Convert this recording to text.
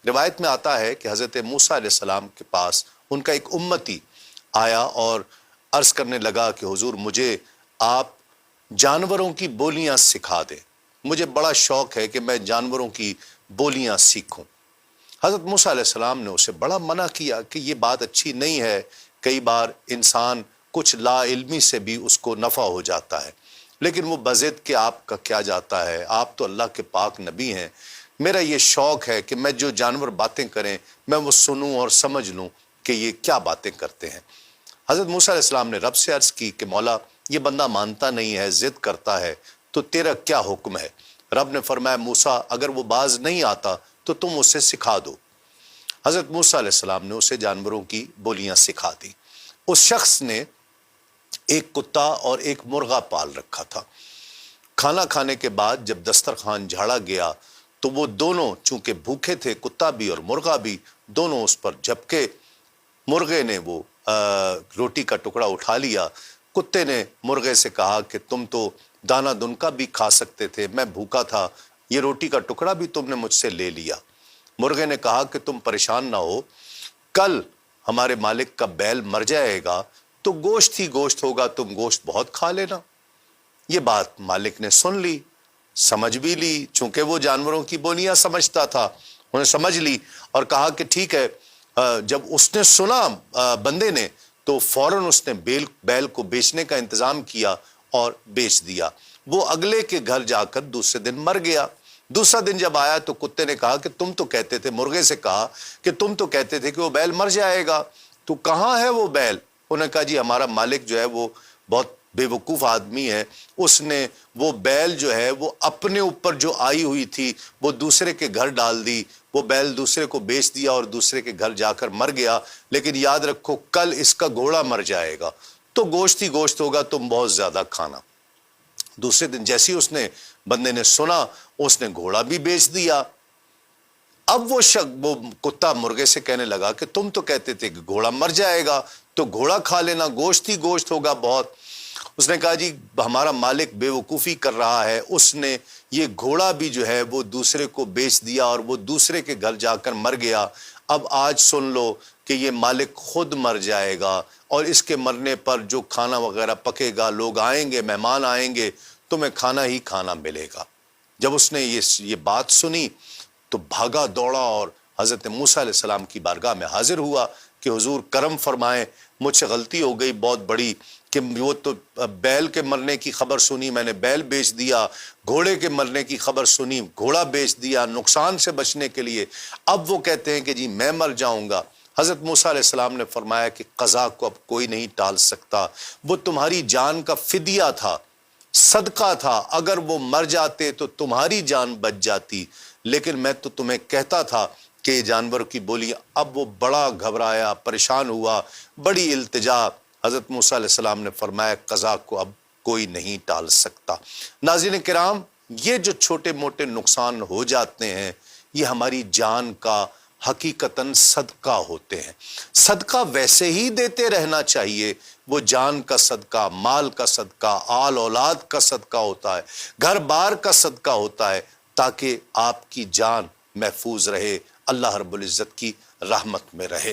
روایت میں آتا ہے کہ حضرت موسیٰ علیہ السلام کے پاس ان کا ایک امتی آیا اور عرض کرنے لگا کہ حضور مجھے آپ جانوروں کی بولیاں سکھا دیں، مجھے بڑا شوق ہے کہ میں جانوروں کی بولیاں سیکھوں۔ حضرت موسیٰ علیہ السلام نے اسے بڑا منع کیا کہ یہ بات اچھی نہیں ہے، کئی بار انسان کچھ لا علمی سے بھی اس کو نفع ہو جاتا ہے، لیکن وہ بضد کہ آپ کا کیا جاتا ہے، آپ تو اللہ کے پاک نبی ہیں، میرا یہ شوق ہے کہ میں جو جانور باتیں کریں میں وہ سنوں اور سمجھ لوں کہ یہ کیا باتیں کرتے ہیں۔ حضرت موسیٰ علیہ السلام نے رب سے عرض کی کہ مولا یہ بندہ مانتا نہیں ہے، ضد کرتا ہے، تو تیرا کیا حکم ہے؟ رب نے فرمایا موسیٰ اگر وہ باز نہیں آتا تو تم اسے سکھا دو۔ حضرت موسیٰ علیہ السلام نے اسے جانوروں کی بولیاں سکھا دی۔ اس شخص نے ایک کتا اور ایک مرغا پال رکھا تھا۔ کھانا کھانے کے بعد جب دسترخوان جھاڑا گیا تو وہ دونوں چونکہ بھوکے تھے، کتا بھی اور مرغا بھی، دونوں اس پر جھپکے۔ مرغے نے وہ روٹی کا ٹکڑا اٹھا لیا، کتے نے مرغے سے کہا کہ تم تو دانہ دن کا بھی کھا سکتے تھے، میں بھوکا تھا، یہ روٹی کا ٹکڑا بھی تم نے مجھ سے لے لیا۔ مرغے نے کہا کہ تم پریشان نہ ہو، کل ہمارے مالک کا بیل مر جائے گا تو گوشت ہی گوشت ہوگا، تم گوشت بہت کھا لینا۔ یہ بات مالک نے سن لی، سمجھ بھی لی، چونکہ وہ جانوروں کی بولیاں سمجھتا تھا، انہیں سمجھ لی اور کہا کہ ٹھیک ہے۔ جب اس نے سنا بندے نے تو فوراً اس نے بیل کو بیچنے کا انتظام کیا اور بیچ دیا۔ وہ اگلے کے گھر جا کر دوسرے دن مر گیا۔ دوسرا دن جب آیا تو کتے نے کہا کہ تم تو کہتے تھے، مرغے سے کہا کہ تم تو کہتے تھے کہ وہ بیل مر جائے گا، تو کہاں ہے وہ بیل؟ انہوں نے کہا جی ہمارا مالک جو ہے وہ بہت بے وقوف آدمی ہے، اس نے وہ بیل جو ہے وہ اپنے اوپر جو آئی ہوئی تھی وہ دوسرے کے گھر ڈال دی، وہ بیل دوسرے کو بیچ دیا اور دوسرے کے گھر جا کر مر گیا، لیکن یاد رکھو کل اس کا گھوڑا مر جائے گا تو گوشت ہی گوشت ہوگا، تم بہت زیادہ کھانا۔ دوسرے دن جیسی اس نے بندے نے سنا، اس نے گھوڑا بھی بیچ دیا۔ اب وہ کتا مرغے سے کہنے لگا کہ تم تو کہتے تھے کہ گھوڑا مر جائے گا تو گھوڑا کھا لینا، گوشت ہی گوشت ہوگا بہت۔ اس نے کہا جی ہمارا مالک بے وقوفی کر رہا ہے، اس نے یہ گھوڑا بھی جو ہے وہ دوسرے کو بیچ دیا اور وہ دوسرے کے گھر جا کر مر گیا۔ اب آج سن لو کہ یہ مالک خود مر جائے گا اور اس کے مرنے پر جو کھانا وغیرہ پکے گا، لوگ آئیں گے، مہمان آئیں گے، تمہیں کھانا ہی کھانا ملے گا۔ جب اس نے یہ بات سنی تو بھاگا دوڑا اور حضرت موسیٰ علیہ السلام کی بارگاہ میں حاضر ہوا کہ حضور کرم فرمائیں، مجھ سے غلطی ہو گئی بہت بڑی کہ وہ تو بیل کے مرنے کی خبر سنی، میں نے بیل بیچ دیا، گھوڑے کے مرنے کی خبر سنی، گھوڑا بیچ دیا نقصان سے بچنے کے لیے، اب وہ کہتے ہیں کہ جی میں مر جاؤں گا۔ حضرت موسیٰ علیہ السلام نے فرمایا کہ قضا کو اب کوئی نہیں ٹال سکتا، وہ تمہاری جان کا فدیہ تھا، صدقہ تھا، اگر وہ مر جاتے تو تمہاری جان بچ جاتی، لیکن میں تو تمہیں کہتا تھا کہ جانور کی بولی۔ اب وہ بڑا گھبرایا، پریشان ہوا، بڑی التجا۔ حضرت موسیٰ علیہ السلام نے فرمایا قضا کو اب کوئی نہیں ٹال سکتا۔ ناظرین کرام، یہ جو چھوٹے موٹے نقصان ہو جاتے ہیں یہ ہماری جان کا حقیقتاً صدقہ ہوتے ہیں۔ صدقہ ویسے ہی دیتے رہنا چاہیے، وہ جان کا صدقہ، مال کا صدقہ، آل اولاد کا صدقہ ہوتا ہے، گھر بار کا صدقہ ہوتا ہے، تاکہ آپ کی جان محفوظ رہے، اللہ رب العزت کی رحمت میں رہے۔